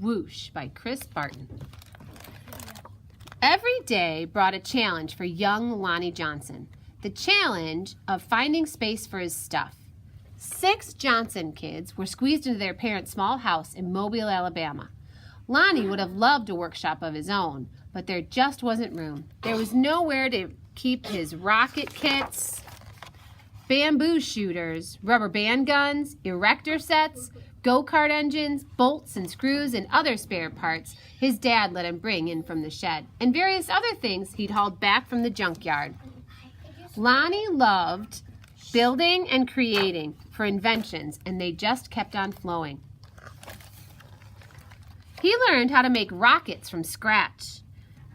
Whoosh by Chris Barton. Every day brought a challenge for young Lonnie Johnson. The challenge of finding space for his stuff. 6 Johnson kids were squeezed into their parents' small house in Mobile, Alabama. Lonnie would have loved a workshop of his own, but there just wasn't room. There was nowhere to keep his rocket kits, bamboo shooters, rubber band guns, erector sets, go-kart engines, bolts and screws, and other spare parts his dad let him bring in from the shed, and various other things he'd hauled back from the junkyard. Lonnie loved building and creating for inventions, and they just kept on flowing. He learned how to make rockets from scratch.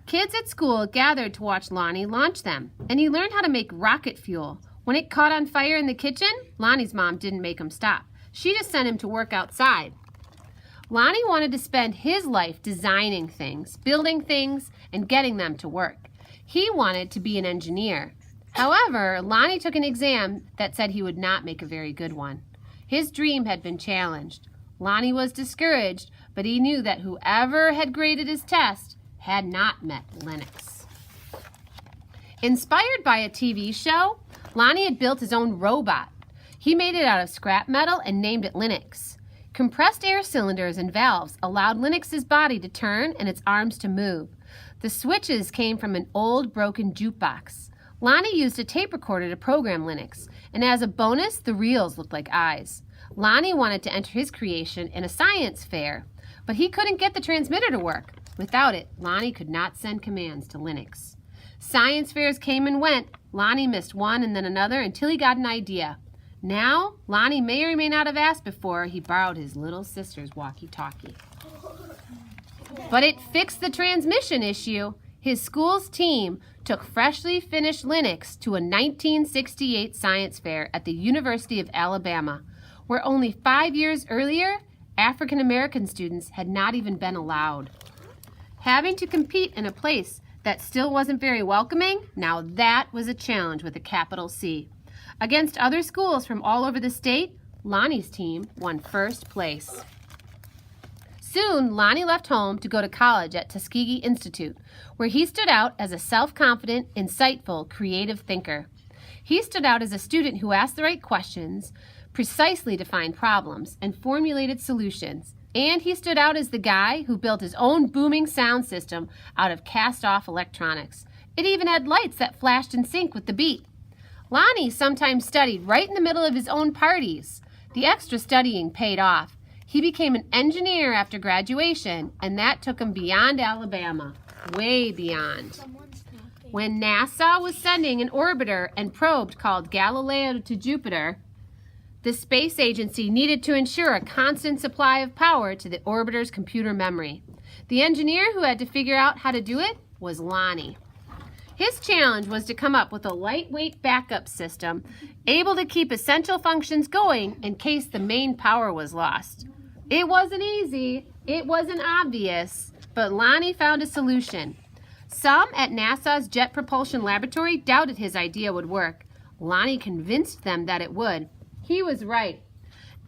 Kids at school gathered to watch Lonnie launch them, and he learned how to make rocket fuel. When it caught on fire in the kitchen, Lonnie's mom didn't make him stop. She just sent him to work outside. Lonnie wanted to spend his life designing things, building things, and getting them to work. He wanted to be an engineer. However, Lonnie took an exam that said he would not make a very good one. His dream had been challenged. Lonnie was discouraged, but he knew that whoever had graded his test had not met Linux. Inspired by a TV show, Lonnie had built his own robot. He made it out of scrap metal and named it Linux. Compressed air cylinders and valves allowed Linux's body to turn and its arms to move. The switches came from an old broken jukebox. Lonnie used a tape recorder to program Linux, and as a bonus, the reels looked like eyes. Lonnie wanted to enter his creation in a science fair, but he couldn't get the transmitter to work. Without it, Lonnie could not send commands to Linux. Science fairs came and went. Lonnie missed one and then another until he got an idea. Now, Lonnie may or may not have asked before he borrowed his little sister's walkie-talkie. But it fixed the transmission issue. His school's team took freshly finished Linux to a 1968 science fair at the University of Alabama, where only 5 years earlier, African-American students had not even been allowed. Having to compete in a place that still wasn't very welcoming, now that was a challenge with a capital C. Against other schools from all over the state, Lonnie's team won first place. Soon, Lonnie left home to go to college at Tuskegee Institute, where he stood out as a self-confident, insightful, creative thinker. He stood out as a student who asked the right questions, precisely defined problems, and formulated solutions. And he stood out as the guy who built his own booming sound system out of cast-off electronics. It even had lights that flashed in sync with the beat. Lonnie sometimes studied right in the middle of his own parties. The extra studying paid off. He became an engineer after graduation, and that took him beyond Alabama, way beyond. When NASA was sending an orbiter and probe called Galileo to Jupiter, the space agency needed to ensure a constant supply of power to the orbiter's computer memory. The engineer who had to figure out how to do it was Lonnie. His challenge was to come up with a lightweight backup system able to keep essential functions going in case the main power was lost. It wasn't easy, it wasn't obvious, but Lonnie found a solution. Some at NASA's Jet Propulsion Laboratory doubted his idea would work. Lonnie convinced them that it would. He was right.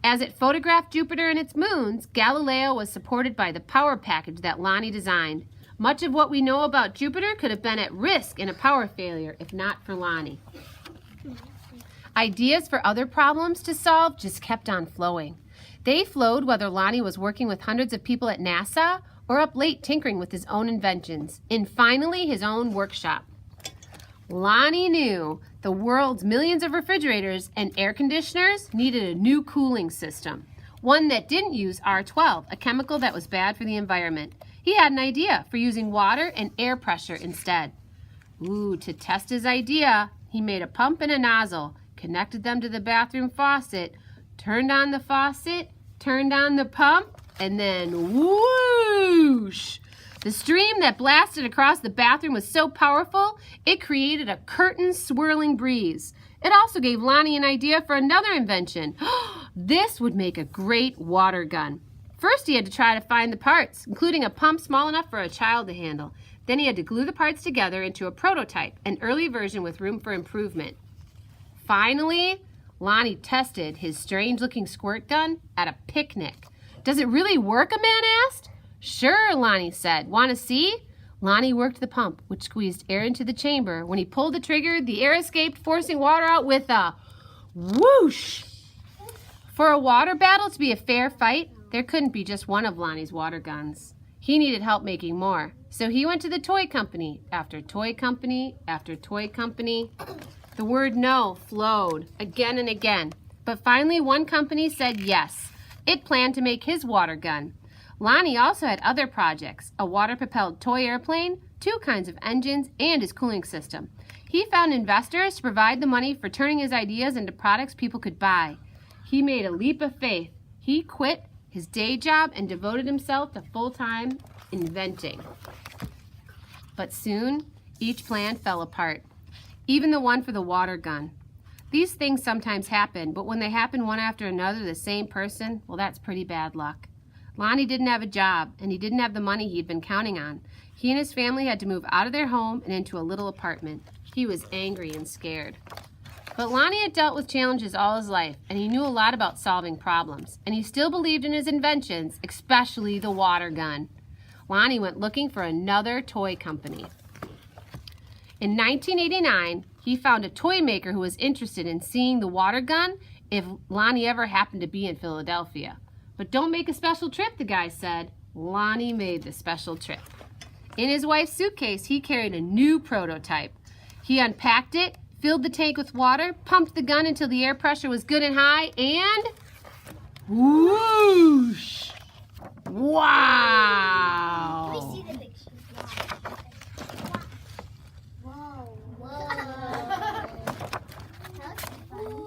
As it photographed Jupiter and its moons, Galileo was supported by the power package that Lonnie designed. Much of what we know about Jupiter could have been at risk in a power failure if not for Lonnie. Ideas for other problems to solve just kept on flowing. They flowed whether Lonnie was working with hundreds of people at NASA or up late tinkering with his own inventions, in finally his own workshop. Lonnie knew the world's millions of refrigerators and air conditioners needed a new cooling system, one that didn't use R12, a chemical that was bad for the environment. He had an idea for using water and air pressure instead. To test his idea, he made a pump and a nozzle, connected them to the bathroom faucet, turned on the faucet, turned on the pump, and then whoosh! The stream that blasted across the bathroom was so powerful, it created a curtain-swirling breeze. It also gave Lonnie an idea for another invention. This would make a great water gun. First, he had to try to find the parts, including a pump small enough for a child to handle. Then he had to glue the parts together into a prototype, an early version with room for improvement. Finally, Lonnie tested his strange-looking squirt gun at a picnic. "Does it really work?" a man asked. Sure, Lonnie said. Want to see? Lonnie worked the pump, which squeezed air into the chamber. When he pulled the trigger, the air escaped, forcing water out with a whoosh. For a water battle to be a fair fight, there couldn't be just one of Lonnie's water guns. He needed help making more, so he went to the toy company after toy company after toy company. The word no flowed again and again, but finally one company said yes. It planned to make his water gun. Lonnie also had other projects, a water-propelled toy airplane, 2 kinds of engines, and his cooling system. He found investors to provide the money for turning his ideas into products people could buy. He made a leap of faith. He quit his day job and devoted himself to full-time inventing. But soon, each plan fell apart, even the one for the water gun. These things sometimes happen, but when they happen one after another, the same person, well, that's pretty bad luck. Lonnie didn't have a job, and he didn't have the money he'd been counting on. He and his family had to move out of their home and into a little apartment. He was angry and scared. But Lonnie had dealt with challenges all his life, and he knew a lot about solving problems, and he still believed in his inventions, especially the water gun. Lonnie went looking for another toy company. In 1989, he found a toy maker who was interested in seeing the water gun if Lonnie ever happened to be in Philadelphia. But don't make a special trip, the guy said. Lonnie made the special trip. In his wife's suitcase, he carried a new prototype. He unpacked it, filled the tank with water, pumped the gun until the air pressure was good and high, and whoosh! Wow! Let me see the picture. Whoa. Whoa.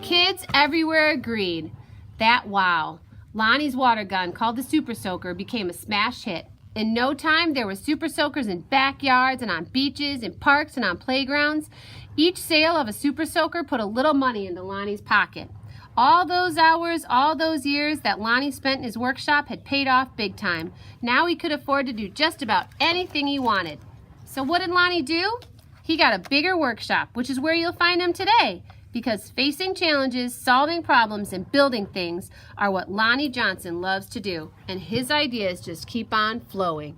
Kids everywhere agreed. That wow. Lonnie's water gun, called the Super Soaker, became a smash hit. In no time, there were Super Soakers in backyards and on beaches, in parks and on playgrounds. Each sale of a Super Soaker put a little money into Lonnie's pocket. All those hours, all those years that Lonnie spent in his workshop had paid off big time. Now he could afford to do just about anything he wanted. So what did Lonnie do? He got a bigger workshop, which is where you'll find him today. Because facing challenges, solving problems, and building things are what Lonnie Johnson loves to do. And his ideas just keep on flowing.